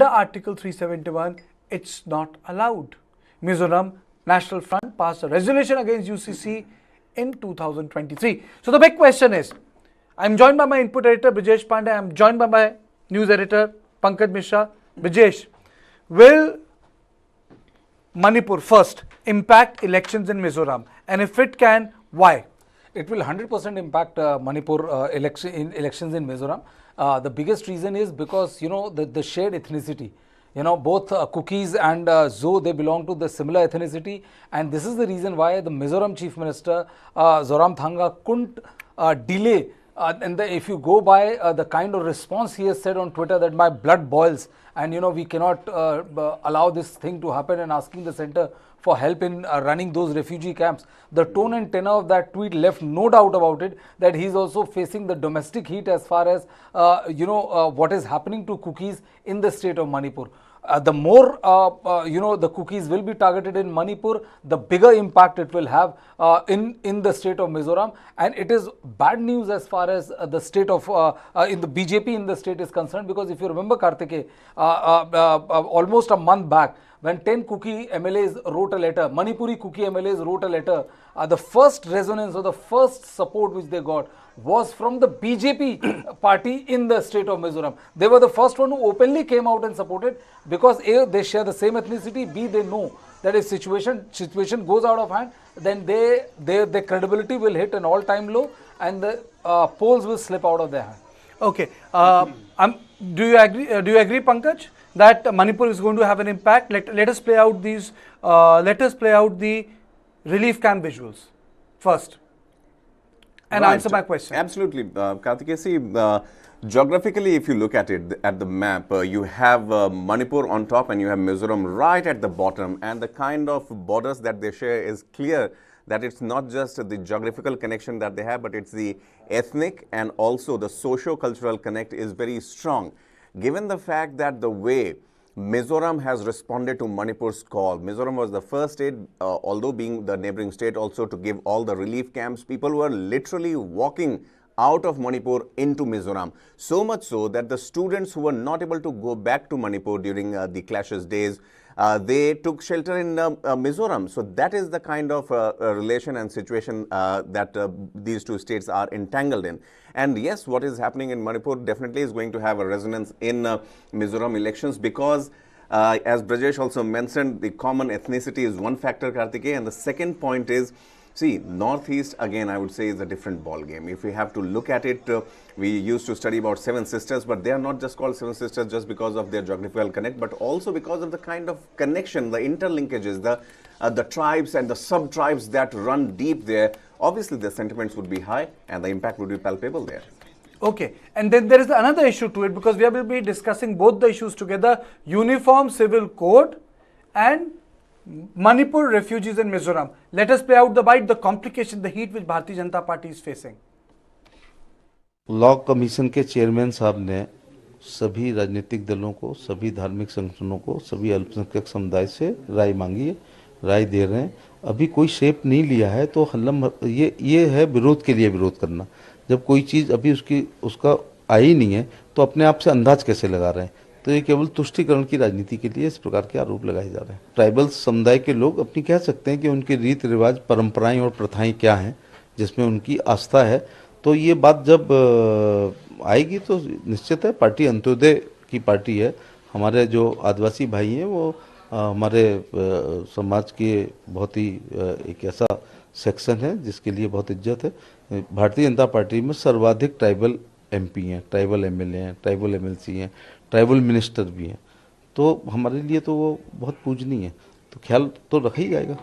Under Article 371, it's not allowed. Mizoram National Front passed a resolution against UCC in 2023. So the big question is, I'm joined by my input editor Brijesh Pandey, I'm joined by my news editor Pankaj Mishra. Brijesh, will Manipur first impact elections in Mizoram, and if it can, why? It will 100% impact Manipur elections in Mizoram. The biggest reason is because, you know, the shared ethnicity. You know, both Kukis and Zo, they belong to the similar ethnicity, and this is the reason why the Mizoram Chief Minister Zoram Tanga couldn't delay. And if you go by the kind of response he has said on Twitter, that my blood boils, and you know, we cannot allow this thing to happen, and asking the center for help in running those refugee camps. The tone and tenor of that tweet left no doubt about it that he is also facing the domestic heat as far as what is happening to Kukis in the state of Manipur. The more the Kukis will be targeted in Manipur, the bigger impact it will have in the state of Mizoram, and it is bad news as far as the state of in the BJP in the state is concerned, because if you remember, Kartike, almost a month back, when 10 Kuki MLAs wrote a letter, Manipuri Kuki MLAs wrote a letter, the first resonance or the first support which they got was from the BJP party in the state of Mizoram. They were the first one who openly came out and supported, because A, they share the same ethnicity, B, they know that if situation goes out of hand, then their credibility will hit an all-time low, and the polls will slip out of their hand. Okay, do you agree, Pankaj, that Manipur is going to have an impact? Let us play out these. Let us play out the relief camp visuals first, and answer my question. Absolutely, Kartike. See, geographically, if you look at it, at the map, you have Manipur on top and you have Mizoram right at the bottom, and the kind of borders that they share is clear that it's not just the geographical connection that they have, but it's the ethnic and also the socio-cultural connect is very strong. Given the fact that the way Mizoram has responded to Manipur's call, Mizoram was the first state, although being the neighboring state also, to give all the relief camps. People were literally walking out of Manipur into Mizoram. So much so that the students who were not able to go back to Manipur during the clashes days, they took shelter in Mizoram. So that is the kind of relation and situation that these two states are entangled in. And yes, what is happening in Manipur definitely is going to have a resonance in Mizoram elections, because as Brijesh also mentioned, the common ethnicity is one factor, Kartike, and the second point is, see, Northeast, again, I would say, is a different ball game. If we have to look at it, we used to study about Seven Sisters, but they are not just called Seven Sisters just because of their geographical connect, but also because of the kind of connection, the interlinkages, the tribes and the sub-tribes that run deep there. Obviously, the sentiments would be high and the impact would be palpable there. Okay, and then there is another issue to it, because we will be discussing both the issues together: Uniform Civil Code and Manipur refugees in Mizoram. Let us play out the bite, the complication, the heat which Bharatiya Janata Party is facing. Law commission के chairman साहब ने सभी राजनीतिक दलों को, सभी धार्मिक संगठनों को, सभी अल्पसंख्यक समुदाय से राय मांगी है, राय दे रहे हैं। अभी कोई शेप नहीं लिया है, तो हल्लम ये है विरोध के लिए विरोध करना। जब कोई चीज़ अभी उसका आई नहीं है, तो अपने आप से अंदाज कैसे लगा रहे हैं? तो ये केवल तुष्टिकरण की राजनीति के लिए इस प्रकार के आरोप लगाए जा रहे हैं। ट्राइबल समुदाय के लोग अपनी कह सकते हैं कि उनके रीति रिवाज, परंपराएं और प्रथाएं क्या हैं, जिसमें उनकी आस्था है। तो ये बात जब आएगी तो निश्चित है, पार्टी अंत्योदय की पार्टी है। हमारे जो आदिवासी भाई हैं वो हमारे समाज के बहुत ही एक ऐसा सेक्शन है जिसके लिए बहुत इज्जत है। भारतीय जनता पार्टी में सर्वाधिक ट्राइबल एमपी हैं, ट्राइबल एमएलए हैं, ट्राइबल एमएलसी हैं, ट्राइबल मिनिस्टर भी हैं। तो हमारे लिए तो वो बहुत पूजनीय है, तो ख्याल तो रखा ही जाएगा।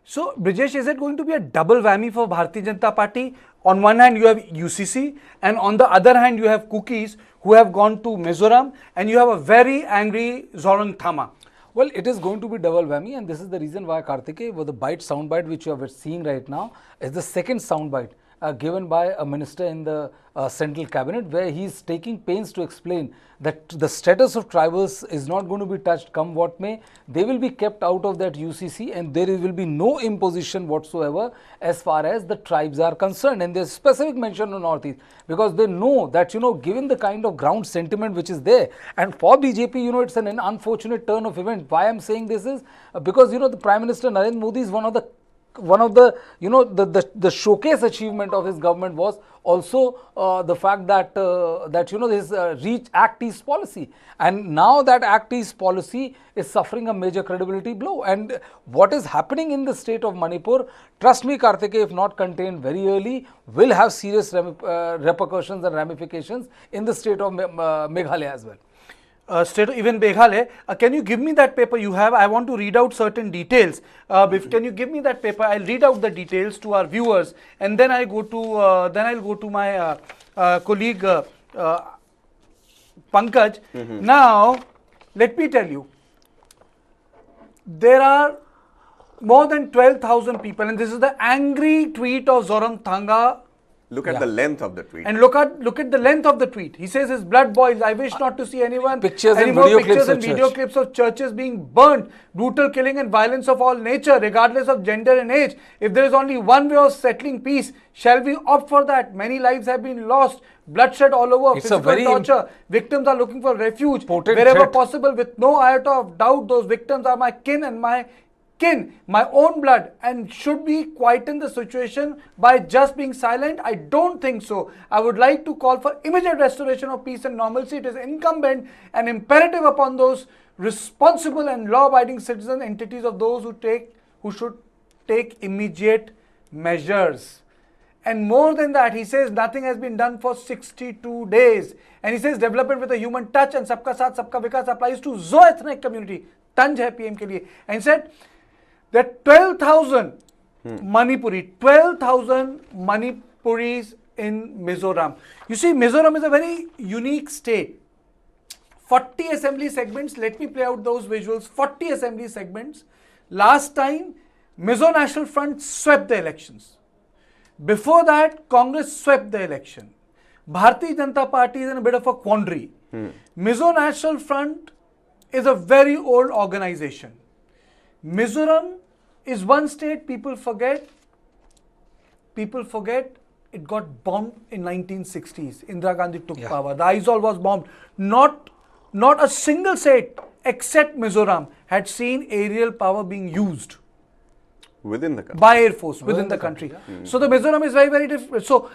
So, Brijesh, is it going to be a double whammy for Bharatiya Janata Party? On one hand, you have UCC, and on the other hand, you have Kukis who have gone to Mizoram, and you have a very angry Zoram Tanga. Well, it is going to be double whammy, and this is the reason why, Kartike, with the soundbite which you are seeing right now is the second soundbite. given by a minister in the central cabinet, where he is taking pains to explain that the status of tribals is not going to be touched come what may. They will be kept out of that UCC, and there will be no imposition whatsoever as far as the tribes are concerned. And there is specific mention on Northeast, because they know that, given the kind of ground sentiment which is there, and for BJP, it's an unfortunate turn of event. Why I am saying this is because, the Prime Minister Narendra Modi is one of the the showcase achievement of his government was also the fact that his Reach Act East policy, and now that Act East policy is suffering a major credibility blow. And what is happening in the state of Manipur, trust me Karthike, if not contained very early, will have serious repercussions and ramifications in the state of Meghalaya as well. State even Meghalaya. Can you give me that paper you have? I want to read out certain details. Can you give me that paper? I'll read out the details to our viewers, and then I'll go to my colleague Pankaj. Now, let me tell you, there are more than 12,000 people, and this is the angry tweet of Zoram Tanga. Look at the length of the tweet. And look at the length of the tweet. He says his blood boils. I wish not to see anyone. Pictures and video clips of churches being burnt. Brutal killing and violence of all nature, regardless of gender and age. If there is only one way of settling peace, shall we opt for that? Many lives have been lost. Bloodshed all over. It's physical torture. Victims are looking for refuge. Wherever possible, with no iota of doubt, those victims are my kin and my own blood, and should we quieten the situation by just being silent? I don't think so. I would like to call for immediate restoration of peace and normalcy. It is incumbent and imperative upon those responsible and law-abiding citizen entities of those who should take immediate measures. And more than that, he says nothing has been done for 62 days. And he says development with a human touch and sabka saath sabka vikas applies to Zo ethnic community. Tanj hai PM ke liye. And he said that 12,000 Manipuris in Mizoram. You see, Mizoram is a very unique state. 40 assembly segments. Let me play out those visuals. 40 assembly segments. Last time, Mizo National Front swept the elections. Before that, Congress swept the election. Bharatiya Janata Party is in a bit of a quandary. Mizo National Front is a very old organization. Mizoram is one state people forget it got bombed in 1960s. Indira Gandhi took power. The Aizawl was bombed. Not a single state except Mizoram had seen aerial power being used within the country by Air Force within the country. So the Mizoram is very, very different. So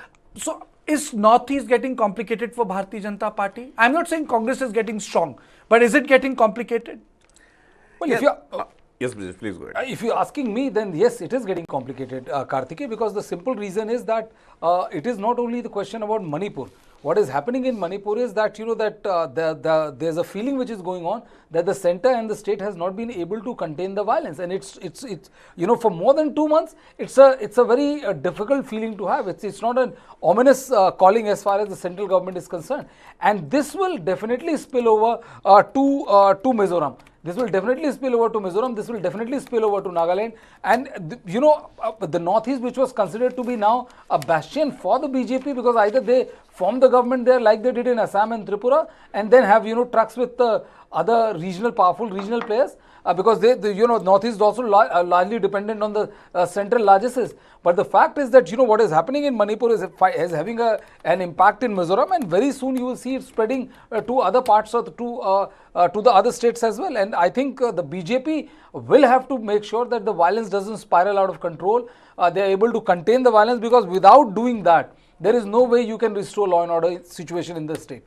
is Northeast getting complicated for Bharatiya Janata Party? I'm not saying Congress is getting strong, but is it getting complicated? Well, if you yes, please go ahead. If you're asking me, then yes, it is getting complicated, Karthike, because the simple reason is that it is not only the question about Manipur. What is happening in Manipur is that, there's a feeling which is going on that the center and the state has not been able to contain the violence, and it's for more than 2 months, it's a very difficult feeling to have. It's not an ominous calling as far as the central government is concerned, and this will definitely spill over to Mizoram. This will definitely spill over to Mizoram. This will definitely spill over to Nagaland. And, the Northeast, which was considered to be now a bastion for the BJP, because either they form the government there like they did in Assam and Tripura, and then have, trucks with other powerful regional players, because Northeast is also largely dependent on the central largesses. But the fact is that, what is happening in Manipur is having an impact in Mizoram, and very soon you will see it spreading to other parts of to the other states as well. And I think the BJP will have to make sure that the violence doesn't spiral out of control. They are able to contain the violence, because without doing that, there is no way you can restore law and order situation in the state.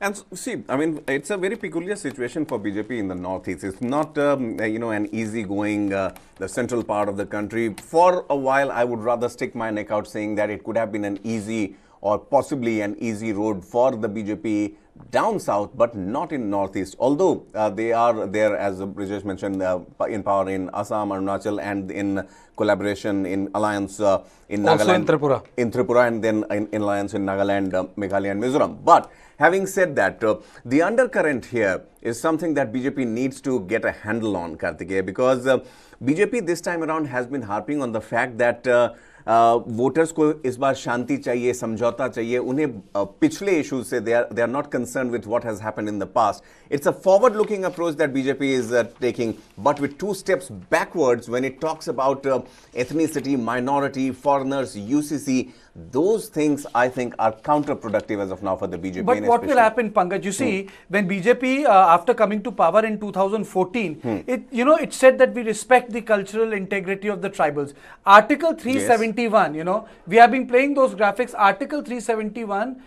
And see, I mean, it's a very peculiar situation for BJP in the Northeast. It's not, an easy-going, the central part of the country. For a while, I would rather stick my neck out saying that it could have been an easy or possibly an easy road for the BJP down south, but not in northeast. Although they are there, as Brijesh mentioned, in power in Assam, Arunachal, and in collaboration in alliance in Nagaland, also in Tripura. In Tripura, and then in alliance in Nagaland, Meghalaya, and Mizoram. But having said that, the undercurrent here is something that BJP needs to get a handle on, Kartikeya, because BJP this time around has been harping on the fact that voters को इस बार शांति चाहिए, समझौता चाहिए. उन्हें पिछले issues से they are not concerned with what has happened in the past. It's a forward looking approach that BJP is taking, but with 2 steps backwards when it talks about ethnicity, minority, foreigners, UCC. Those things, I think, are counterproductive as of now for the BJP. But what will happen, Pankaj? You see, when BJP, after coming to power in 2014, it said that we respect the cultural integrity of the tribals. Article 371, we have been playing those graphics. Article 371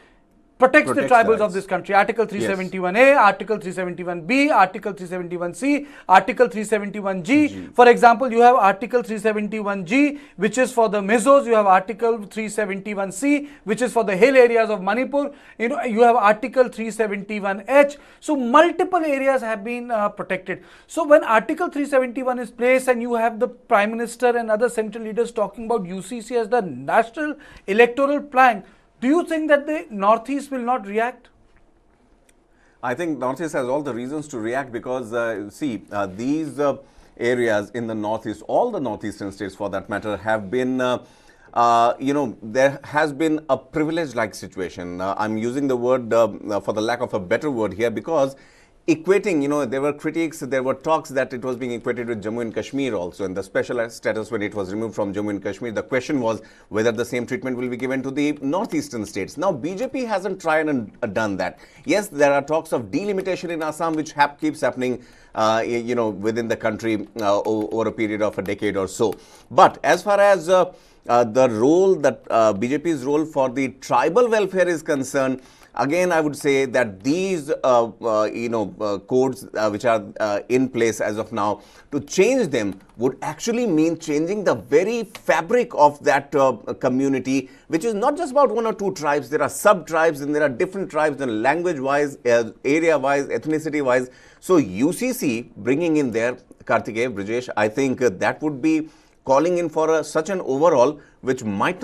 protects the tribals of this country. Article 371A, Article 371B, Article 371C, Article 371G. For example, you have Article 371G, which is for the Mizos. You have Article 371C, which is for the hill areas of Manipur. You have Article 371H. So multiple areas have been protected. So when Article 371 is placed and you have the Prime Minister and other central leaders talking about UCC as the national electoral plank, do you think that the Northeast will not react? I think Northeast has all the reasons to react because, these areas in the Northeast, all the Northeastern states for that matter, have been, there has been a privilege-like situation. I'm using the word for the lack of a better word here because equating, there were critiques, there were talks that it was being equated with Jammu and Kashmir also, and the special status when it was removed from Jammu and Kashmir. The question was whether the same treatment will be given to the northeastern states. Now, BJP hasn't tried and done that. Yes, there are talks of delimitation in Assam, which keeps happening, within the country over a period of a decade or so. But as far as the role that BJP's role for the tribal welfare is concerned, again, I would say that these, codes which are in place as of now, to change them would actually mean changing the very fabric of that community, which is not just about 1 or 2 tribes. There are sub-tribes and there are different tribes and language-wise, area-wise, ethnicity-wise. So UCC bringing in there, Kartikeya, Brijesh, I think that would be calling in for such an overhaul which might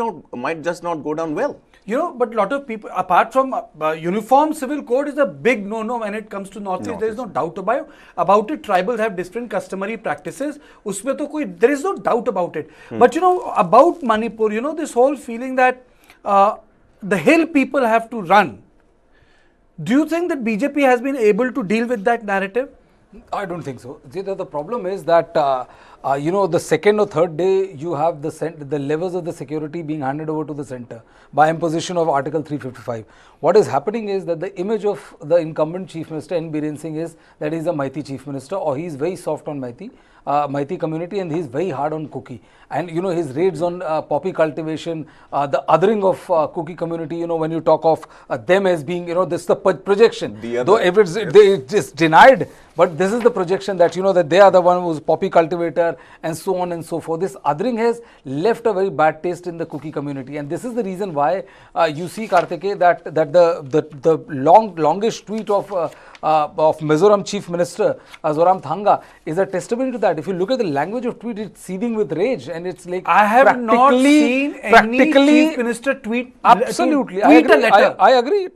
just not go down well. But a lot of people, apart from uniform civil code is a big no-no when it comes to Northeast. There is no doubt about it. Tribals have different customary practices. There is no doubt about it. But about Manipur, this whole feeling that the hill people have to run. Do you think that BJP has been able to deal with that narrative? I don't think so. The problem is that, the second or third day, you have the levels of the security being handed over to the center by imposition of Article 355. What is happening is that the image of the incumbent Chief Minister N. Biren Singh is that he is a Maithi Chief Minister, or he is very soft on Maithi community, and he is very hard on Kuki. And his raids on poppy cultivation, the othering of Kuki community, when you talk of them as being, this is the projection. Though if it's denied, but this is the projection that, that they are the one who's poppy cultivator and so on and so forth. This othering has left a very bad taste in the Kuki community. And this is the reason why you see, Kartikeya, that the longest tweet of Mizoram Chief Minister Zoram Tanga is a testimony to that. If you look at the language of tweet, it's seething with rage, and it's like I have not seen any Chief Minister tweet. Absolutely, tweet a letter. I agree.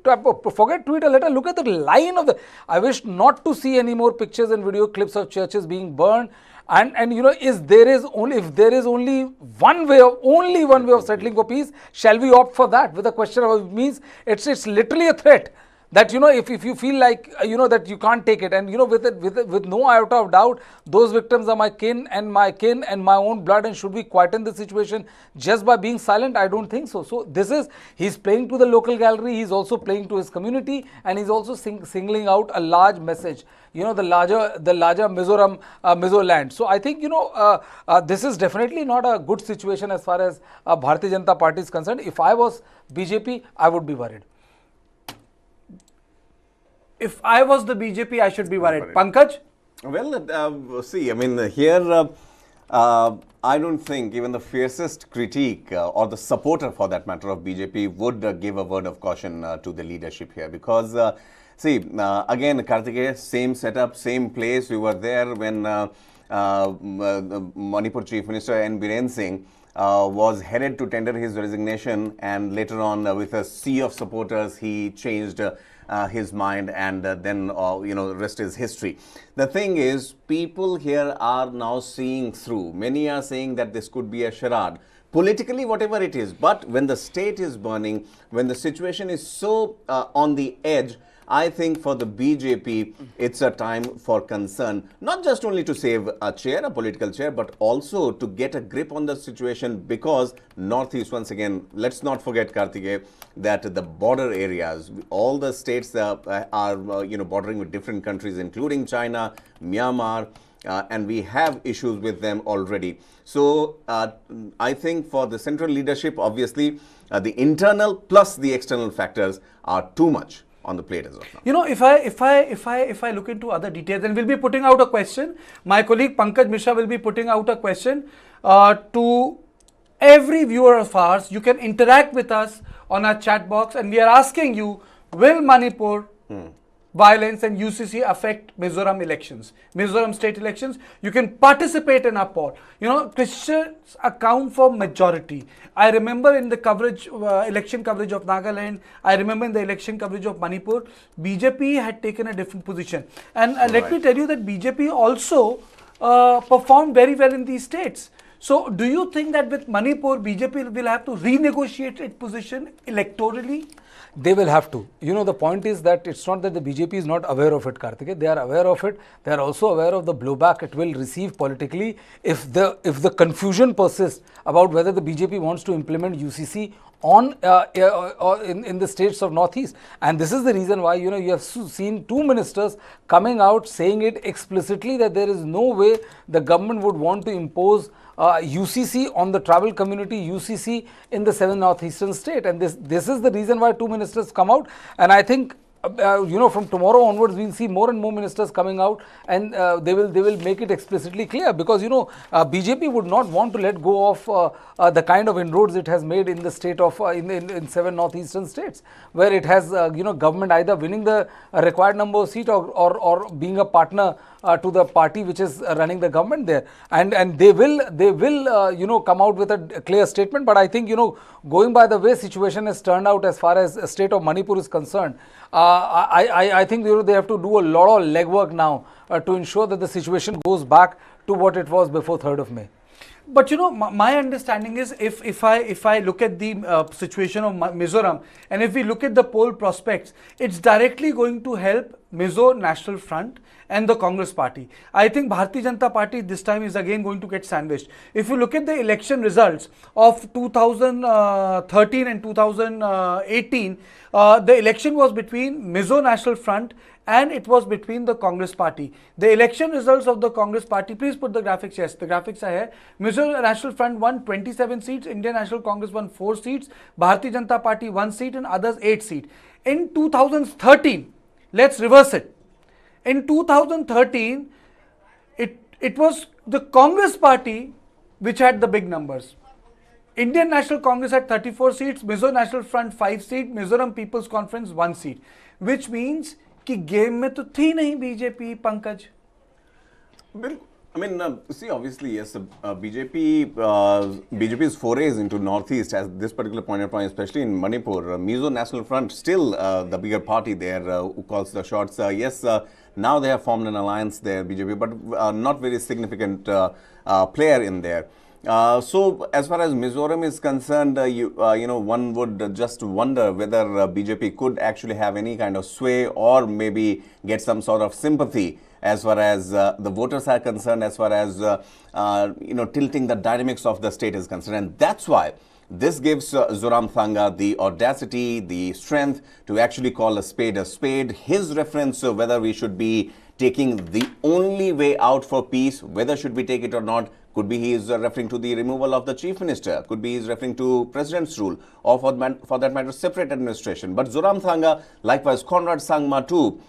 Forget tweet a letter. Look at the line of the. I wish not to see any more pictures and video clips of churches being burned. And if there is only one way of settling for peace, shall we opt for that? With a question of means, it's literally a threat. That if you feel like that you can't take it, and with no iota of doubt, those victims are my kin and my own blood, and should we quieten the situation just by being silent? I don't think so. So he's playing to the local gallery, he's also playing to his community, and he's also singling out a large message, the larger Mizoram Mizo land. So I think this is definitely not a good situation as far as Bharatiya Janata Party is concerned. If I was BJP, I would be worried. If I was the BJP, I should be worried. Pankaj? Well, here I don't think even the fiercest critique or the supporter for that matter of BJP would give a word of caution to the leadership here, because See, again, Kartikeya, same setup, same place. We were there when Manipur Chief Minister N. Biren Singh was headed to tender his resignation, and later on, with a sea of supporters, he changed his mind, and then rest is history. The thing is, people here are now seeing through. Many are saying that this could be a charade. Politically, whatever it is, but when the state is burning, when the situation is so on the edge, I think for the BJP, it's a time for concern, not just only to save a chair, a political chair, but also to get a grip on the situation, because Northeast, once again, let's not forget, Kartikeya, that the border areas, all the states are bordering with different countries, including China, Myanmar, and we have issues with them already. So I think for the central leadership, obviously, the internal plus the external factors are too much on the plate as of now. You know, if I look into other details, and we'll be putting out a question. My colleague Pankaj Mishra will be putting out a question to every viewer of ours. You can interact with us on our chat box, and we are asking you: will Manipur violence and UCC affect Mizoram elections, Mizoram state elections? You can participate in our poll. You know, Christians account for majority. I remember in the coverage, election coverage of Nagaland, I remember in the election coverage of Manipur, BJP had taken a different position. And let me tell you that BJP also performed very well in these states. So do you think that with Manipur, BJP will have to renegotiate its position electorally? They will have to. You know, the point is that it's not that the BJP is not aware of it, Kartikeya. They are aware of it. They are also aware of the blowback it will receive politically if the confusion persists about whether the BJP wants to implement UCC on in the states of Northeast. And this is the reason why, you know, you have seen two ministers coming out saying it explicitly that there is no way the government would want to impose UCC on the tribal community, UCC in the 7 northeastern state. And this is the reason why two ministers come out. And I think from tomorrow onwards, we'll see more and more ministers coming out, and they will make it explicitly clear, because BJP would not want to let go of the kind of inroads it has made in the state of in 7 northeastern states, where it has government either winning the required number of seats or being a partner to the party which is running the government there, and they will come out with a clear statement. But I think going by the way situation has turned out as far as the state of Manipur is concerned, I think they have to do a lot of legwork now to ensure that the situation goes back to what it was before 3rd of May. But my understanding is if I look at the situation of Mizoram, and if we look at the poll prospects, it's directly going to help Mizo National Front and the Congress Party. I think Bharatiya Janata Party this time is again going to get sandwiched. If you look at the election results of 2013 and 2018, the election was between Mizo National Front and it was between the Congress Party. The election results of the Congress Party, please put the graphics, yes, the graphics are here. Mizo National Front won 27 seats, Indian National Congress won 4 seats, Bharatiya Janata Party 1 seat and others 8 seats. In 2013, let's reverse it. In 2013, it was the Congress Party which had the big numbers. Indian National Congress had 34 seats, Mizo National Front 5 seats, Mizoram People's Conference 1 seat. Which means कि game में तो थी नहीं BJP, Pankaj. I mean, see, obviously, yes, BJP's forays into Northeast at this particular point of time, especially in Manipur, Mizo National Front, still the bigger party there who calls the shots. Yes, now they have formed an alliance there, BJP, but not very significant player in there. So, as far as Mizoram is concerned, one would just wonder whether BJP could actually have any kind of sway or maybe get some sort of sympathy as far as the voters are concerned, as far as, tilting the dynamics of the state is concerned. And that's why this gives Zoram Tanga the audacity, the strength to actually call a spade a spade. His reference to whether we should be taking the only way out for peace, whether should we take it or not, could be he is referring to the removal of the chief minister, could be he is referring to president's rule, or for that matter separate administration. But Zoram Tanga, likewise Conrad Sangma too,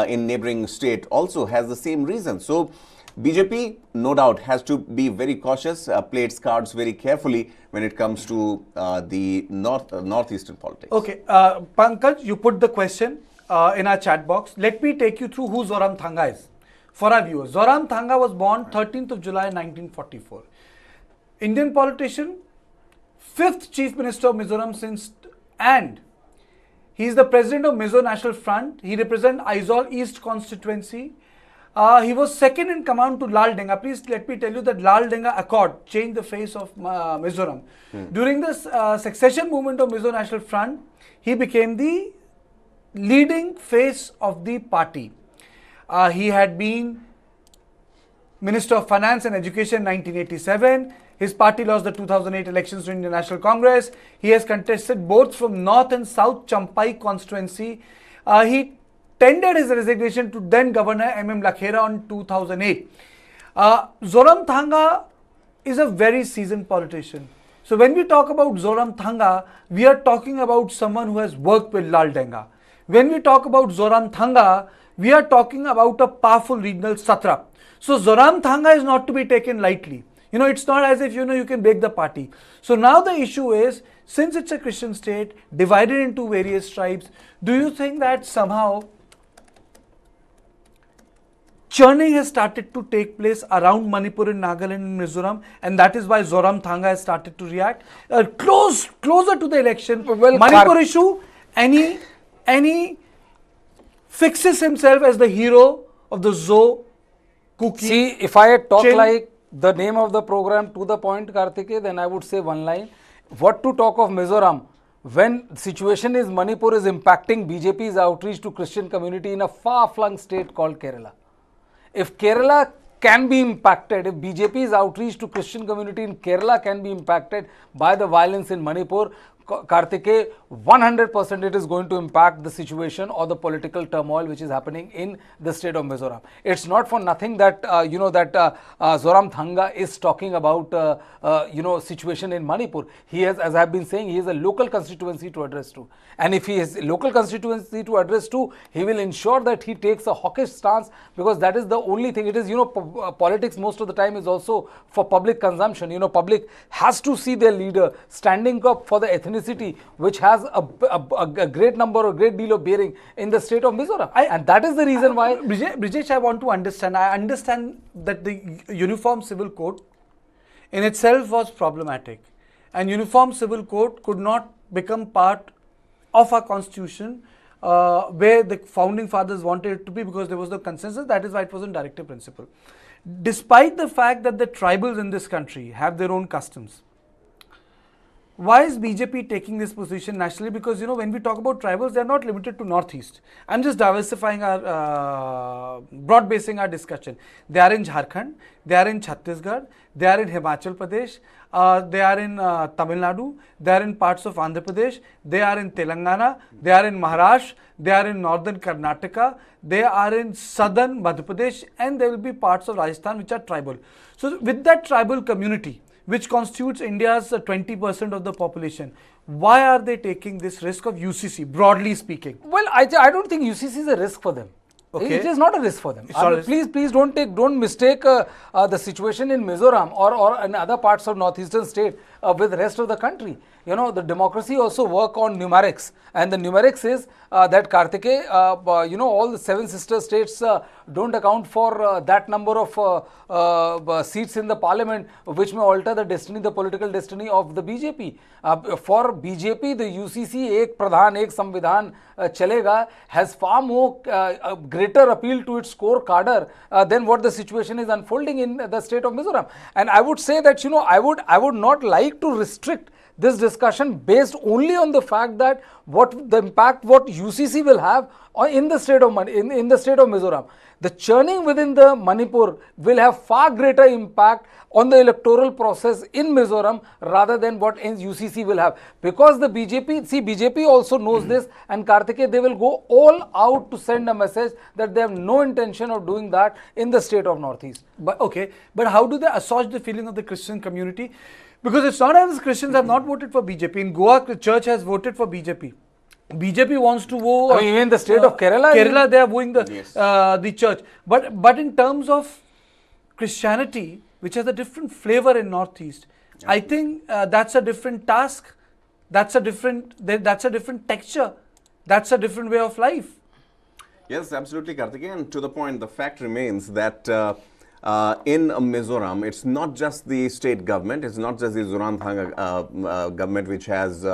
in neighboring state also has the same reason. So BJP no doubt has to be very cautious, play its cards very carefully when it comes to the northeastern politics. Okay, Pankaj, you put the question. in our chat box. Let me take you through who Zoram Tanga is for our viewers. Zoram Tanga was born 13th of July 1944. Indian politician, 5th Chief Minister of Mizoram and he is the president of Mizo National Front. He represents Aizawl East constituency. He was second in command to Lal Denga. Please let me tell you that Lal Denga Accord changed the face of Mizoram. During the succession movement of Mizo National Front, he became the leading face of the party. He had been Minister of Finance and Education in 1987. His party lost the 2008 elections during the National Congress. He has contested both from North and South Champai constituency. He tendered his resignation to then Governor M.M. Lakhera in 2008. Zoram Tanga is a very seasoned politician. So when we talk about Zoram Tanga, we are talking about someone who has worked with Lal Denga. When we talk about Zoram Tanga, we are talking about a powerful regional satrap. So Zoram Tanga is not to be taken lightly. You know, it's not as if, you can break the party. So now the issue is, since it's a Christian state, divided into various tribes, do you think that somehow churning has started to take place around Manipur and Nagaland and Mizoram, and that is why Zoram Tanga has started to react? Closer to the election, Manipur issue, and he fixes himself as the hero of the Kuki. See, if I talk like the name of the program to the point, Karthike, then I would say one line. What to talk of Mizoram when the situation is Manipur is impacting BJP's outreach to Christian community in a far-flung state called Kerala. If Kerala can be impacted, if BJP's outreach to Christian community in Kerala can be impacted by the violence in Manipur, Karthike, 100% it is going to impact the situation or the political turmoil which is happening in the state of Mizoram. It's not for nothing that Zoram Tanga is talking about situation in Manipur. He has, as I have been saying, he has a local constituency to address to, and if he has local constituency to address to, he will ensure that he takes a hawkish stance, because that is the only thing. It is, politics most of the time is also for public consumption. Public has to see their leader standing up for the ethnicity which has a great number or great deal of bearing in the state of Mizoram. And that is the reason why... Brijesh, I want to understand. I understand that the Uniform Civil Code in itself was problematic. And Uniform Civil Code could not become part of our constitution where the founding fathers wanted it to be, because there was no consensus. That is why it was a directive principle. Despite the fact that the tribals in this country have their own customs, why is BJP taking this position nationally? Because, when we talk about tribals, they are not limited to Northeast. I'm just diversifying broad basing our discussion. They are in Jharkhand, they are in Chhattisgarh, they are in Himachal Pradesh, they are in Tamil Nadu, they are in parts of Andhra Pradesh, they are in Telangana, they are in Maharashtra, they are in northern Karnataka, they are in southern Madhya Pradesh, and there will be parts of Rajasthan which are tribal. So with that tribal community, which constitutes India's 20% of the population, why are they taking this risk of UCC, broadly speaking? Well, I don't think UCC is a risk for them. Okay. It is not a risk for them. Please don't mistake the situation in Mizoram or in other parts of northeastern state with the rest of the country. The democracy also work on numerics, and the numerics is that, Karthike, all the 7 sister states don't account for that number of seats in the parliament, which may alter the political destiny of the BJP. For BJP, the UCC ek pradhan, ek samvidhan chalega has far more greater appeal to its core cadre than what the situation is unfolding in the state of Mizoram. And I would say that, I would not like to restrict this discussion based only on the fact that what the impact what UCC will have in the state of Mizoram. The churning within the Manipur will have far greater impact on the electoral process in Mizoram rather than what UCC will have, because the BJP also knows this, and Karthike, they will go all out to send a message that they have no intention of doing that in the state of Northeast. But how do they assuage the feeling of the Christian community? Because it's not as Christians have not voted for BJP. In Goa, the church has voted for BJP. BJP wants to vote. Even in the state of Kerala? Kerala, they are wooing the church. But in terms of Christianity, which has a different flavor in Northeast, I think that's a different task. That's a different texture. That's a different way of life. Yes, absolutely, Karthikeyan. And to the point, the fact remains that in Mizoram, it's not just the state government, it's not just the Zoram Tanga government which has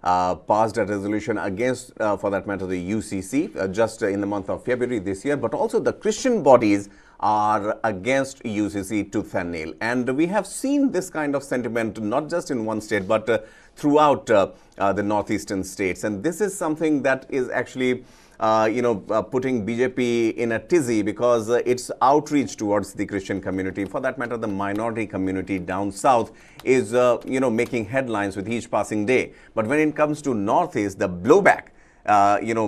passed a resolution against, for that matter, the UCC just in the month of February this year, but also the Christian bodies are against UCC tooth and nail. And we have seen this kind of sentiment not just in one state, but throughout the northeastern states. And this is something that is actually putting BJP in a tizzy because its outreach towards the Christian community, for that matter, the minority community down south, is, making headlines with each passing day. But when it comes to Northeast, the blowback,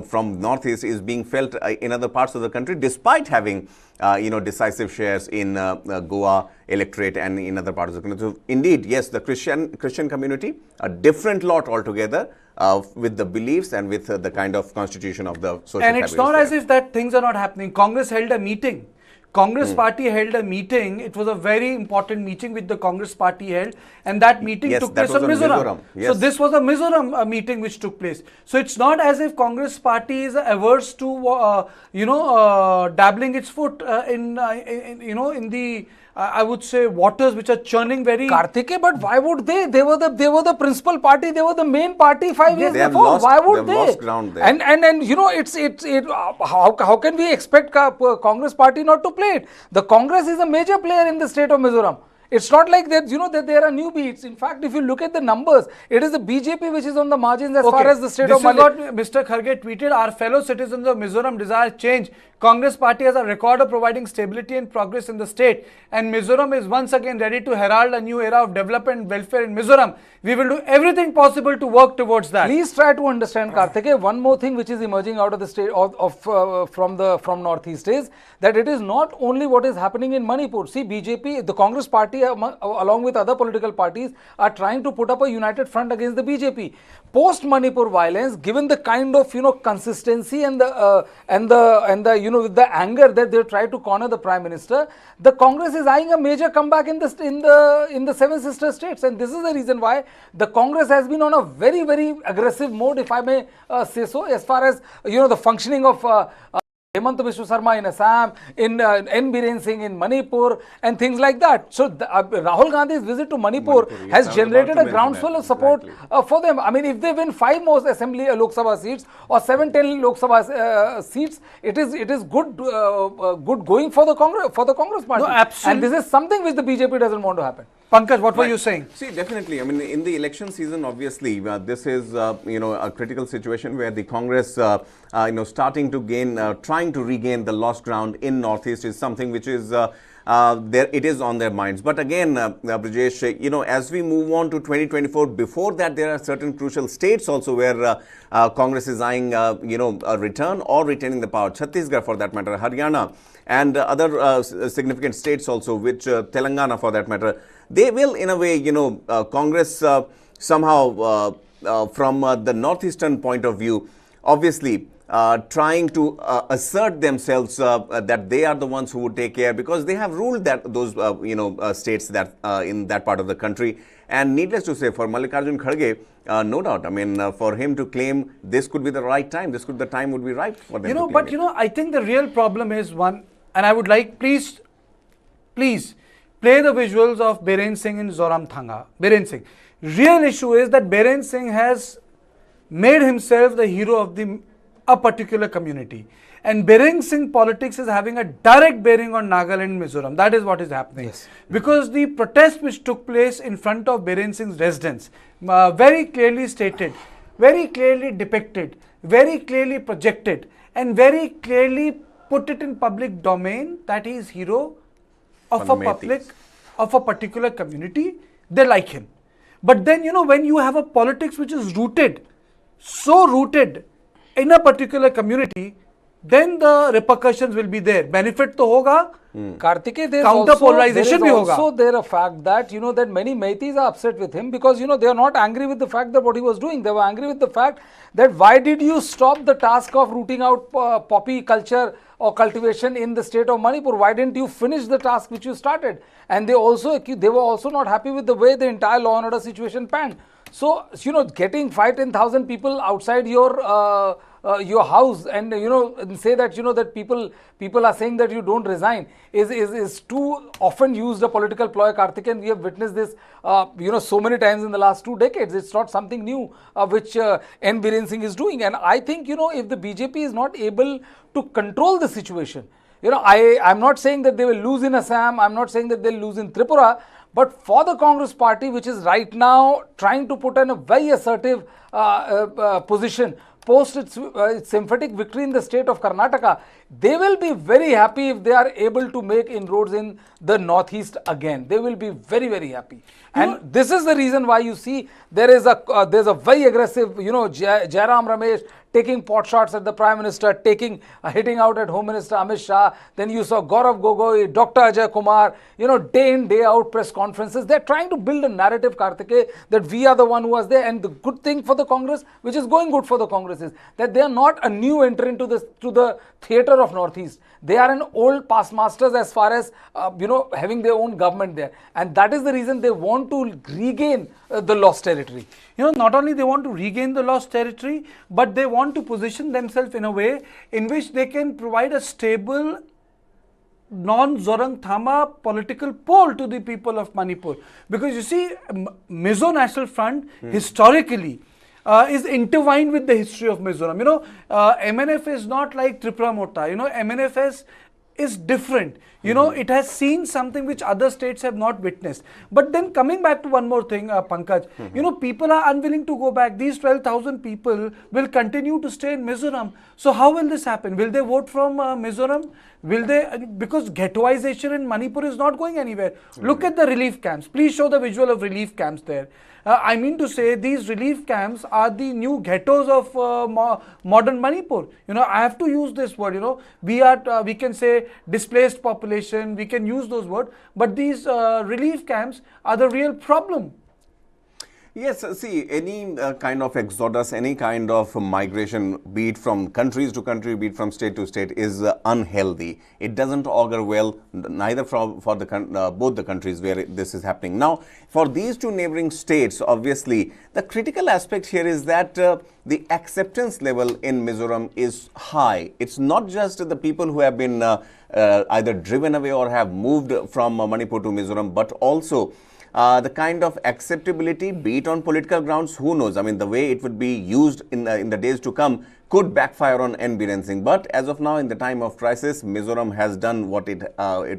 from Northeast is being felt in other parts of the country, despite having, decisive shares in Goa electorate and in other parts of the country. So, indeed, yes, the Christian community, a different lot altogether, with the beliefs and with the kind of constitution of the social And it's not as if that things are not happening. Congress held a meeting. Congress party held a meeting. It was a very important meeting which the Congress party held, and that meeting took place on Mizoram. Yes. So this was a Mizoram meeting which took place. So it's not as if Congress party is averse to dabbling its foot in the I would say waters which are churning very. Karthike, but why would they? They were the principal party. They were the main party 5 years before. Why would they? Lost ground there. And how can we expect Congress party not to play it? The Congress is a major player in the state of Mizoram. It's not like that, that there are newbies. In fact, if you look at the numbers, it is the BJP which is on the margins as far as the state of Manipur. This is what Mr. Kharge tweeted. Our fellow citizens of Mizoram desire change. Congress party has a record of providing stability and progress in the state. And Mizoram is once again ready to herald a new era of development and welfare in Mizoram. We will do everything possible to work towards that. Please try to understand, Karthike, one more thing which is emerging out of the state from Northeast is that it is not only what is happening in Manipur. See, BJP, the Congress party, along with other political parties, are trying to put up a united front against the BJP. Post Manipur violence, given the kind of consistency and the with the anger that they try to corner the Prime Minister, the Congress is eyeing a major comeback in the Seven Sister States, and this is the reason why the Congress has been on a very, very aggressive mode, if I may say so, as far as the functioning of Hemant Biswa Sarma in Assam, in N. Biren Singh in Manipur, and things like that. So Rahul Gandhi's visit to Manipur has generated a groundswell of support for them. I mean, if they win 5 more Assembly Lok Sabha seats or 7-10 Lok Sabha seats, it is good going for the Congress party. No, absolutely. And this is something which the BJP doesn't want to happen. Pankaj, what were you saying? See, definitely. I mean, in the election season, obviously, this is, a critical situation where the Congress, starting to gain, trying to regain the lost ground in Northeast is something which is, it is on their minds. But again, Brijesh, as we move on to 2024, before that, there are certain crucial states also where Congress is eyeing, a return or retaining the power. Chhattisgarh, for that matter, Haryana, and other significant states also, which Telangana, for that matter. They will, in a way, Congress somehow, from the northeastern point of view, obviously trying to assert themselves that they are the ones who would take care, because they have ruled those states that in that part of the country. And needless to say, for Mallikarjun Kharge, no doubt, I mean, for him to claim this could be the right time, the time would be right for them to claim it. I think the real problem is one, and I would like, please play the visuals of Biren Singh and Zoram Tanga. Biren Singh. Real issue is that Biren Singh has made himself the hero of a particular community. And Biren Singh politics is having a direct bearing on Nagaland and Mizoram. That is what is happening. Yes. Because the protest which took place in front of Biren Singh's residence, very clearly stated, very clearly depicted, very clearly projected, and very clearly put it in public domain that he is hero of a particular community. They like him. But then, when you have a politics which is so rooted in a particular community, then the repercussions will be there. Benefit to hoga. Karthike, there counter-polarization is also a fact that, that many Meiteis are upset with him because, they are not angry with the fact that what he was doing. They were angry with the fact that why did you stop the task of rooting out poppy culture or cultivation in the state of Manipur? Why didn't you finish the task which you started? And they were also not happy with the way the entire law and order situation panned. So, getting 5,000-10,000 people outside your your house and and say that that people are saying that you don't resign is too often used a political ploy, Karthik, and we have witnessed this so many times in the last 2 decades. It's not something new which N. Biren Singh is doing, and I think if the BJP is not able to control the situation, I'm not saying that they will lose in Assam, I'm not saying that they'll lose in Tripura, but for the Congress party, which is right now trying to put in a very assertive position post its emphatic victory in the state of Karnataka, they will be very happy if they are able to make inroads in the northeast again. They will be very, very happy. And this is the reason why you see there's a very aggressive, Jairam Ramesh taking pot shots at the Prime Minister, hitting out at Home Minister Amit Shah. Then you saw Gaurav Gogoi, Dr. Ajay Kumar, day in, day out press conferences. They're trying to build a narrative, Karthike, that we are the one who was there. And the good thing for the Congress, which is going good for the Congress, is that they are not a new entrant to the theatre of Northeast. They are an old past masters as far as, having their own government there. And that is the reason they want to regain the lost territory. Not only they want to regain the lost territory, but they want to position themselves in a way in which they can provide a stable, non-Zoram Tanga political pole to the people of Manipur. Because you see, Mizo National Front historically is intertwined with the history of Mizoram. MNF is not like Tripura Mota. MNFS is different. It has seen something which other states have not witnessed. But then coming back to one more thing, Pankaj, people are unwilling to go back. These 12,000 people will continue to stay in Mizoram. So how will this happen? Will they vote from Mizoram? Will they? Because ghettoization in Manipur is not going anywhere. Look at the relief camps. Please show the visual of relief camps there. I mean to say, these relief camps are the new ghettos of modern Manipur. I have to use this word. We can say displaced population. We can use those words, but these relief camps are the real problem. Yes, see, any kind of exodus, any kind of migration, be it from countries to country, be it from state to state, is unhealthy. It doesn't augur well, neither for both the countries where this is happening. Now, for these two neighboring states, obviously, the critical aspect here is that the acceptance level in Mizoram is high. It's not just the people who have been either driven away or have moved from Manipur to Mizoram, but also the kind of acceptability, be it on political grounds, who knows? I mean, the way it would be used in the days to come could backfire on N. Biren Singh. But as of now, in the time of crisis, Mizoram has done what it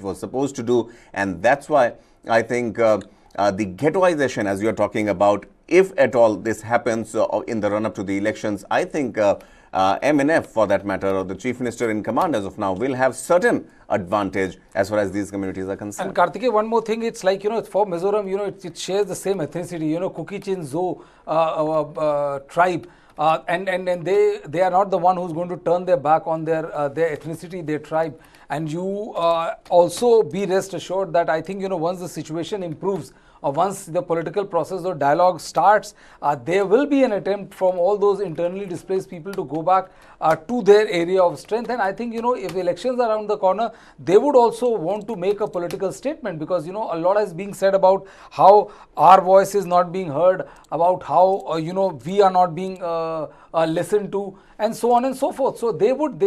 was supposed to do. And that's why I think the ghettoization, as you are talking about, if at all this happens in the run-up to the elections, I think MNF, for that matter, or the Chief Minister in command as of now, will have certain advantage as far as these communities are concerned. And Karthike, one more thing, it's like, for Mizoram, it shares the same ethnicity, Kuki Chin Zo tribe. And they are not the one who's going to turn their back on their ethnicity, their tribe. And you also be rest assured that I think, once the situation improves, or once the political process or dialogue starts, there will be an attempt from all those internally displaced people to go back to their area of strength. And I think, if elections are around the corner, they would also want to make a political statement, because, a lot is being said about how our voice is not being heard, about how, we are not being listened to, and so on and so forth. So they would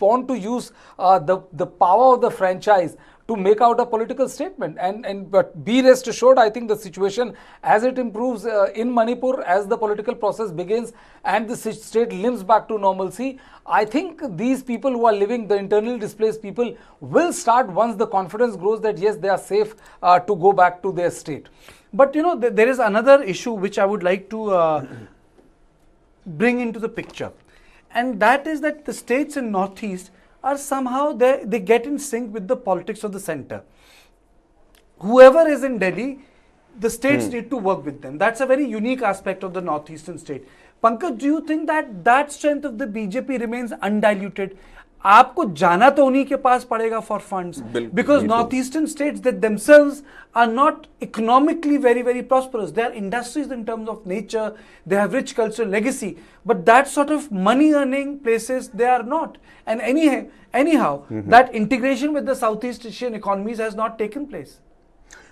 want to use the power of the franchise to make out a political statement. But be rest assured, I think the situation as it improves in Manipur, as the political process begins and the state limps back to normalcy, I think these people who are living, the internally displaced people, will start, once the confidence grows, that yes, they are safe to go back to their state. But there is another issue which I would like to bring into the picture, and that is that the states in Northeast are somehow, they get in sync with the politics of the center. Whoever is in Delhi, the states need to work with them. That's a very unique aspect of the northeastern state. Pankaj, do you think that strength of the BJP remains undiluted? आपको जाना तो उन्हीं के पास पड़ेगा for funds, because northeastern states, that themselves are not economically very, very prosperous. They are industries in terms of nature, they have rich cultural legacy, but that sort of money earning places, they are not. And anyhow, that integration with the Southeast Asian economies has not taken place.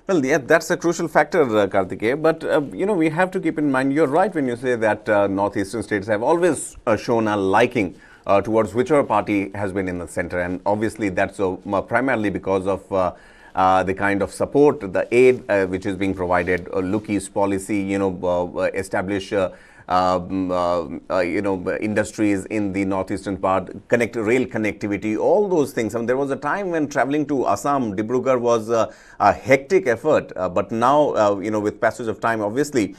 Well, yeah, that's a crucial factor, Kartikeya. But, we have to keep in mind, you're right when you say that northeastern states have always shown a liking towards whichever party has been in the center. And obviously, that's primarily because of the kind of support, the aid which is being provided, Lookie's policy, establish industries in the northeastern part, rail connectivity, all those things. I mean, there was a time when traveling to Assam, Dibrugarh was a hectic effort, but now, with passage of time, obviously,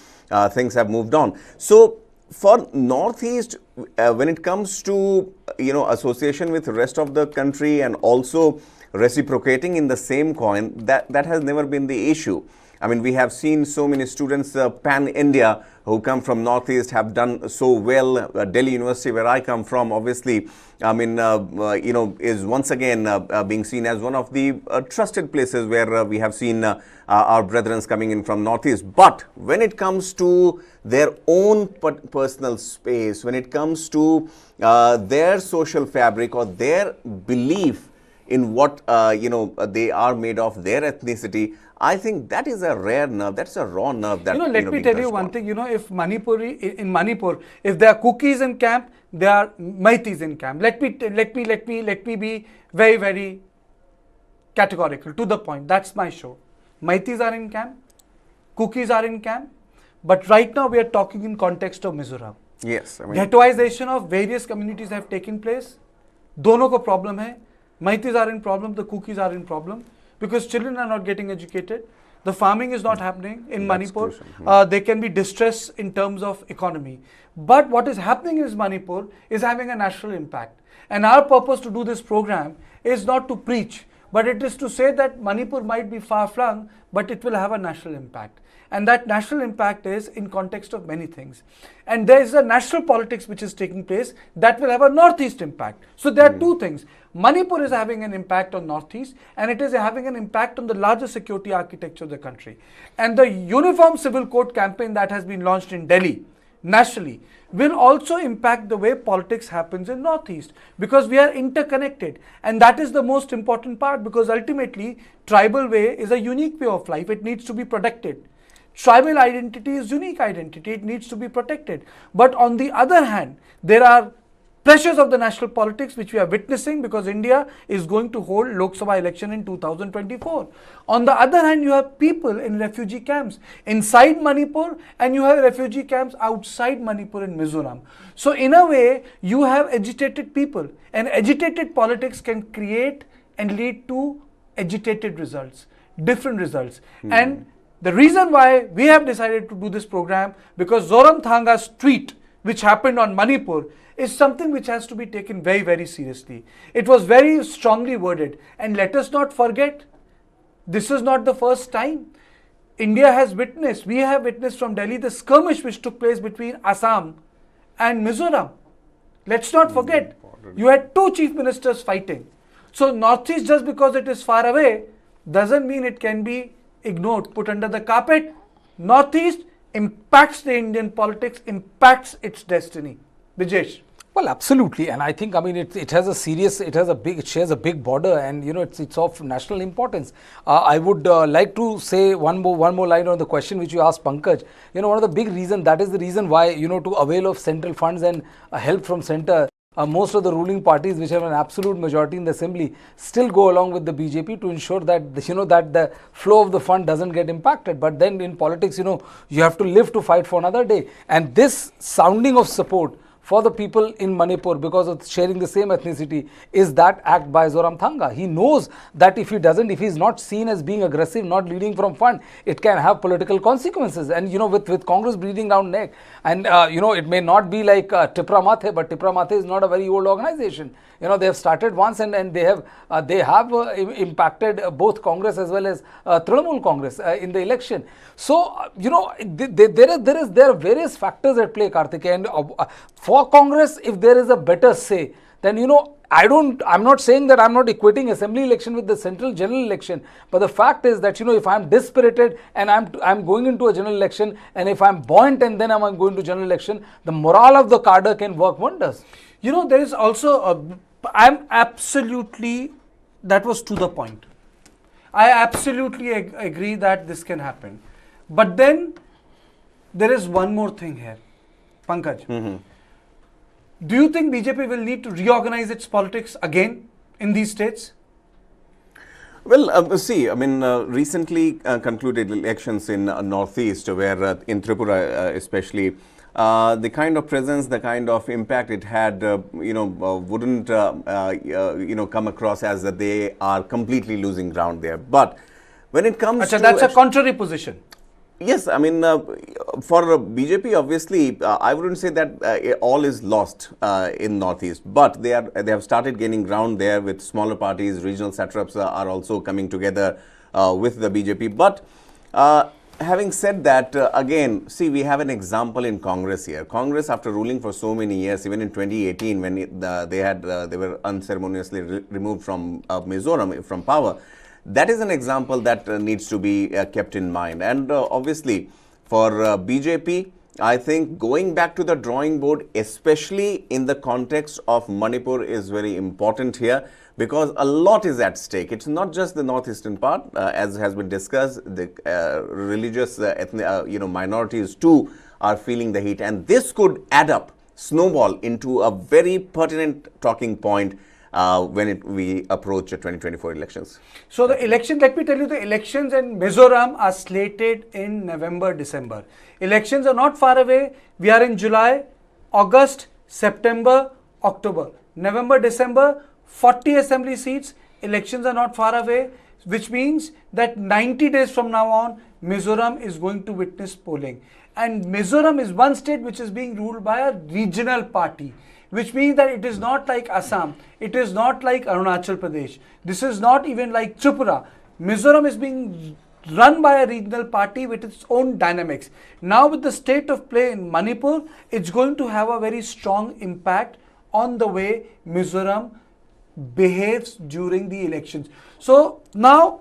things have moved on. So, for Northeast, when it comes to, association with the rest of the country and also reciprocating in the same coin, that has never been the issue. I mean, we have seen so many students pan-India who come from Northeast have done so well. Delhi University, where I come from, obviously, is once again being seen as one of the trusted places where we have seen our brethren coming in from Northeast. But when it comes to their own personal space, when it comes to their social fabric or their belief in what they are made of, their ethnicity, I think that is a rare nerve. That's a raw nerve. That let me tell you one thing. If in Manipur, if there are Kukis in camp, there are Maitis in camp. Let me be very, very categorical, to the point. That's my show. Maitis are in camp, Kukis are in camp, but right now we are talking in context of Mizoram. Yes, ghettoization of various communities have taken place. दोनों को problem है. Maitis are in problem, the Kukis are in problem, because children are not getting educated. The farming is not happening in Manipur. There can be distress in terms of economy. But what is happening in Manipur is having a national impact. And our purpose to do this program is not to preach, but it is to say that Manipur might be far-flung, but it will have a national impact. And that national impact is in context of many things. And there is a national politics which is taking place that will have a Northeast impact. So there are two things. Manipur is having an impact on Northeast, and it is having an impact on the larger security architecture of the country. And the Uniform Civil Code campaign that has been launched in Delhi, nationally, will also impact the way politics happens in Northeast, because we are interconnected. And that is the most important part, because ultimately, tribal way is a unique way of life. It needs to be protected. Tribal identity is unique identity. It needs to be protected. But on the other hand, there are pressures of the national politics which we are witnessing, because India is going to hold Lok Sabha election in 2024. On the other hand, you have people in refugee camps inside Manipur, and you have refugee camps outside Manipur in Mizoram. So in a way, you have agitated people, and agitated politics can create and lead to agitated results, different results. And the reason why we have decided to do this program, because Zoram Thanga's tweet, which happened on Manipur, is something which has to be taken very, very seriously. It was very strongly worded. And let us not forget, this is not the first time. India has witnessed, we have witnessed from Delhi, the skirmish which took place between Assam and Mizoram. Let's not forget, you had two chief ministers fighting. So Northeast, just because it is far away, doesn't mean it can be ignored, put under the carpet. Northeast impacts the Indian politics, impacts its destiny. Vijesh. Well, absolutely, and I think, it has a serious, it shares a big border, and it's of national importance. I would like to say one more line on the question which you asked, Pankaj. One of the big reasons, that is the reason why, to avail of central funds and help from center, most of the ruling parties, which have an absolute majority in the assembly, still go along with the BJP to ensure that that the flow of the fund doesn't get impacted. But then in politics, you have to live to fight for another day. And this sounding of support for the people in Manipur, because of sharing the same ethnicity, is that act by Zoram Tanga. He knows that if he's not seen as being aggressive, not leading from fund, it can have political consequences. And with Congress breathing down neck, and it may not be like Tipra Mathe, but Tipra Mathe is not a very old organization. They have started once, and they have impacted both Congress as well as Trinamool Congress in the election. So there are various factors at play, Karthik, and for Congress, if there is a better say, then I'm not saying that I'm not equating assembly election with the central general election, but the fact is that if I'm dispirited and I'm going into a general election, and if I'm buoyant and then I'm going to general election, the morale of the cadre can work wonders. There is also I'm absolutely, that was to the point. I absolutely agree that this can happen. But then there is one more thing here, Pankaj. Do you think BJP will need to reorganize its politics again in these states? Well, see, I mean, recently concluded elections in Northeast, where in Tripura especially, the kind of presence, the kind of impact it had, wouldn't, come across as that they are completely losing ground there. But when it comes to... That's a contrary position. Yes, I mean, for BJP, obviously, I wouldn't say that all is lost in Northeast, but they have started gaining ground there with smaller parties. Regional satraps are also coming together with the BJP. But having said that, again, see, we have an example in Congress here. Congress, after ruling for so many years, even in 2018, when they were unceremoniously removed from Mizoram from power. That is an example that needs to be kept in mind. And obviously, for BJP, I think going back to the drawing board, especially in the context of Manipur, is very important here because a lot is at stake. It's not just the northeastern part, as has been discussed. The religious minorities too are feeling the heat. And this could add up, snowball into a very pertinent talking point when we approach 2024 elections. So the election, let me tell you, the elections in Mizoram are slated in November, December. Elections are not far away. We are in July, August, September, October. November, December, 40 assembly seats. Elections are not far away, which means that 90 days from now on, Mizoram is going to witness polling. And Mizoram is one state which is being ruled by a regional party, which means that it is not like Assam, it is not like Arunachal Pradesh, this is not even like Tripura. Mizoram is being run by a regional party with its own dynamics. Now with the state of play in Manipur, it's going to have a very strong impact on the way Mizoram behaves during the elections. So now,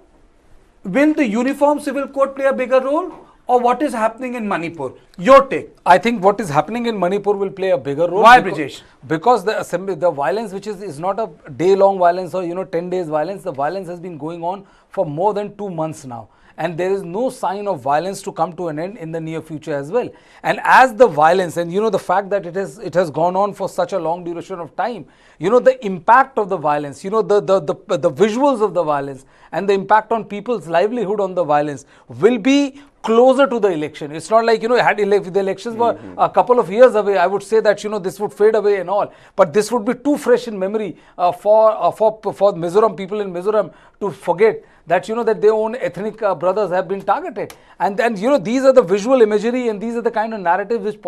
will the Uniform Civil Code play a bigger role? Or what is happening in Manipur? Your take. I think what is happening in Manipur will play a bigger role. Why, Brijesh? Because the assembly, the violence, which is not a day-long violence or 10 days violence, the violence has been going on for more than 2 months now. And there is no sign of violence to come to an end in the near future as well. And as the violence and the fact that it has gone on for such a long duration of time, the impact of the violence, the visuals of the violence and the impact on people's livelihood on the violence will be closer to the election. It's not like, had the elections were a couple of years away, I would say that, this would fade away and all. But this would be too fresh in memory for Mizoram people in Mizoram to forget that, that their own ethnic brothers have been targeted. And then, these are the visual imagery and these are the kind of narratives which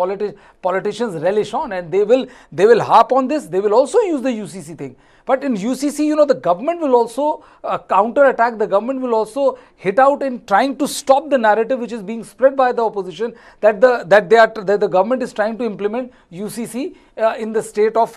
politicians relish on, and they will harp on this. They will also use the UCC thing. But in UCC, the government will also counter-attack. The government will also hit out in trying to stop the narrative which is being spread by the opposition that the government is trying to implement UCC in the state of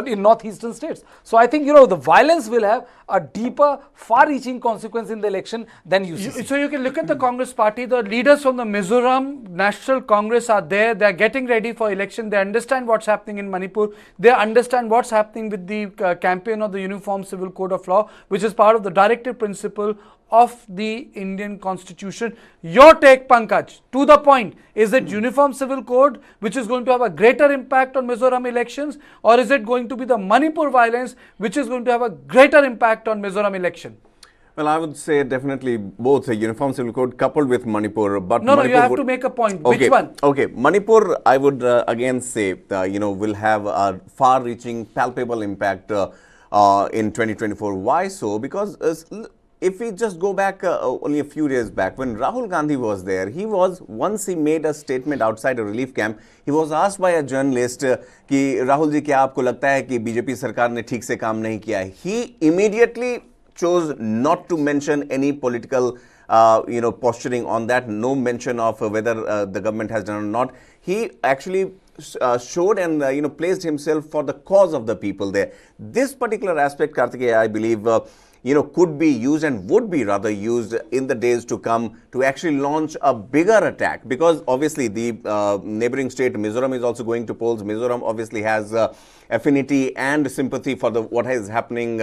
in northeastern states. So I think the violence will have a deeper, far-reaching consequence in the election than UCC. So you can look at the Congress party. The leaders from the Mizoram National Congress are there. They are getting ready for election. They understand what's happening in Manipur. They understand what's happening with the campaign of the Uniform Civil Code of Law, which is part of the directive principle of the Indian Constitution. Your take, Pankaj, to the point, is it Uniform Civil Code which is going to have a greater impact on Mizoram elections, or is it going to be the Manipur violence which is going to have a greater impact on Mizoram election? Well, I would say definitely both a Uniform Civil Code coupled with Manipur. But no, Manipur you have to make a point. Okay. Which one? Okay, Manipur, I would again say, will have a far-reaching, palpable impact in 2024. Why so? Because if we just go back only a few days back, when Rahul Gandhi was there, once he made a statement outside a relief camp, he was asked by a journalist कि राहुल जी क्या आपको लगता है कि BJP सरकार ने ठीक से काम नहीं किया है? He immediately chose not to mention any political posturing on that, no mention of whether the government has done or not. He actually showed and placed himself for the cause of the people there. This particular aspect, Kartikeya, I believe could be used and would be rather used in the days to come to actually launch a bigger attack, because obviously the neighboring state Mizoram is also going to polls. Mizoram obviously has affinity and sympathy for what is happening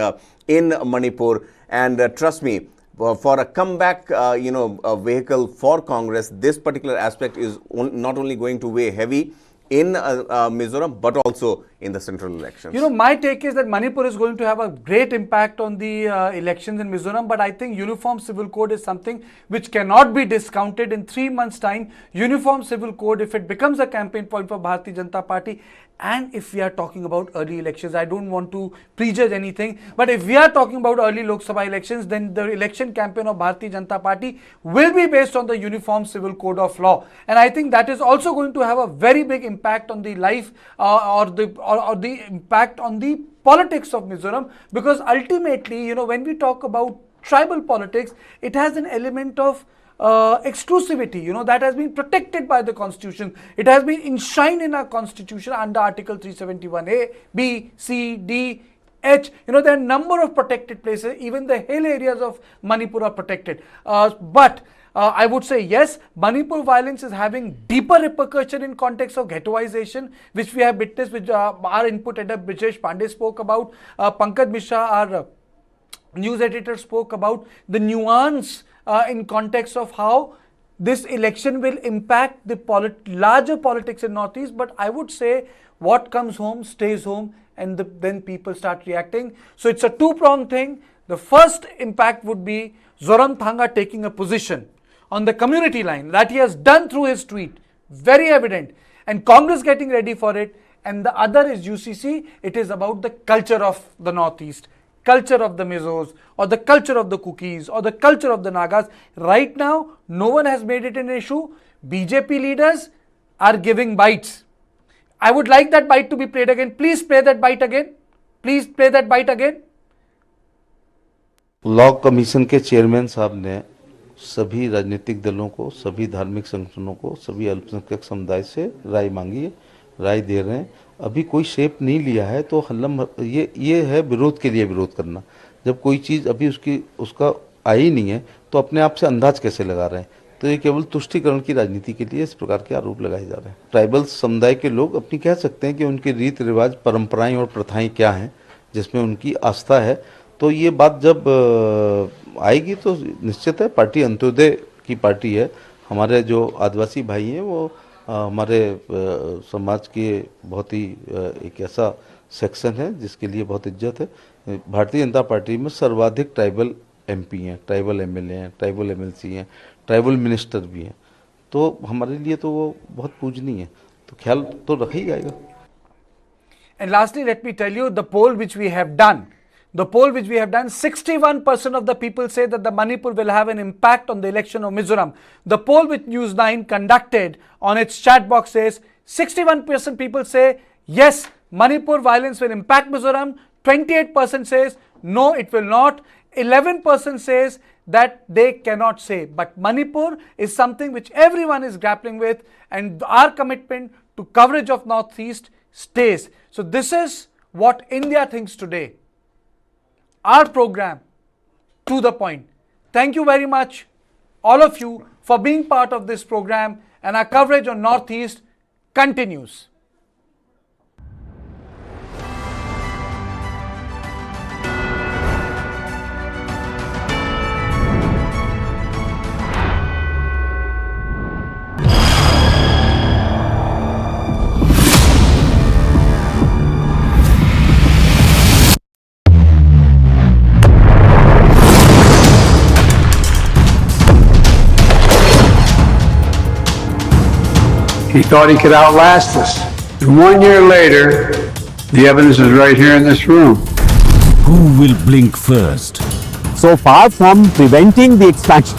in Manipur, and trust me, for a comeback, a vehicle for Congress, this particular aspect is not only going to weigh heavy in Mizoram, but also in the central elections. My take is that Manipur is going to have a great impact on the elections in Mizoram, but I think uniform civil code is something which cannot be discounted. In 3 months' time, uniform civil code, if it becomes a campaign point for Bharatiya Janata Party, and if we are talking about early elections, I don't want to prejudge anything, but if we are talking about early Lok Sabha elections, then the election campaign of Bharatiya Janata Party will be based on the uniform civil code of law, and I think that is also going to have a very big impact on the life or the impact on the politics of Mizoram, because ultimately, when we talk about tribal politics, it has an element of exclusivity, that has been protected by the constitution. It has been enshrined in our constitution under Article 371A, B, C, D, H. There are a number of protected places. Even the hill areas of Manipur are protected. But I would say yes, Manipur violence is having deeper repercussion in context of ghettoization, which we have witnessed, which our input editor Brijesh Pandey spoke about. Pankaj Mishra, our news editor, spoke about the nuance in context of how this election will impact the larger politics in Northeast. But I would say what comes home stays home, and then people start reacting. So it's a two-pronged thing. The first impact would be Zoram Tanga taking a position on the community line that he has done through his tweet, very evident, and Congress getting ready for it. And the other is UCC. It is about the culture of the Northeast, culture of the Mizos, or the culture of the Kukis, or the culture of the Nagas. Right now, no one has made it an issue. BJP leaders are giving bites. I would like that bite to be played again. Please play that bite again. Please play that bite again. Law commission के chairman साहब ने सभी राजनीतिक दलों को, सभी धार्मिक संगठनों को, सभी अल्पसंख्यक समुदाय से राय मांगी है, राय दे रहे हैं। अभी कोई शेप नहीं लिया है, तो हल्लम ये है विरोध के लिए विरोध करना। जब कोई चीज़ अभी उसका आई ही नहीं है, तो अपने आप से अंदाज कैसे लगा रहे हैं? तो ये केवल तुष्टीकरण की राजनीति के लिए इस प्रकार के आरोप लगाए जा रहे हैं। ट्राइबल समुदाय के लोग अपनी कह सकते हैं कि उनके रीति रिवाज, परंपराएं और प्रथाएं क्या हैं जिसमें उनकी आस्था है। तो ये बात जब आएगी तो निश्चित है, पार्टी अंत्योदय की पार्टी है। हमारे जो आदिवासी भाई हैं वो हमारे समाज के बहुत ही एक ऐसा सेक्शन है जिसके लिए बहुत इज्जत है। भारतीय जनता पार्टी में सर्वाधिक ट्राइबल एमपी हैं, ट्राइबल एमएलए हैं, ट्राइबल एमएलसी हैं, ट्राइबल मिनिस्टर भी हैं। तो हमारे लिए तो वो बहुत पूजनीय है, तो ख्याल तो रखा ही जाएगा। And lastly, let me tell you the poll which we have done. The poll which we have done, 61% of the people say that the Manipur will have an impact on the election of Mizoram. The poll which News9 conducted on its chat box says 61% people say yes, Manipur violence will impact Mizoram. 28% says no, it will not. 11% says that they cannot say. But Manipur is something which everyone is grappling with, and our commitment to coverage of Northeast stays. So this is what India thinks today. Our program, to the point. Thank you very much, all of you, for being part of this program, and our coverage on Northeast continues. He thought he could outlast us. And 1 year later, the evidence is right here in this room. Who will blink first? So far from preventing the expansion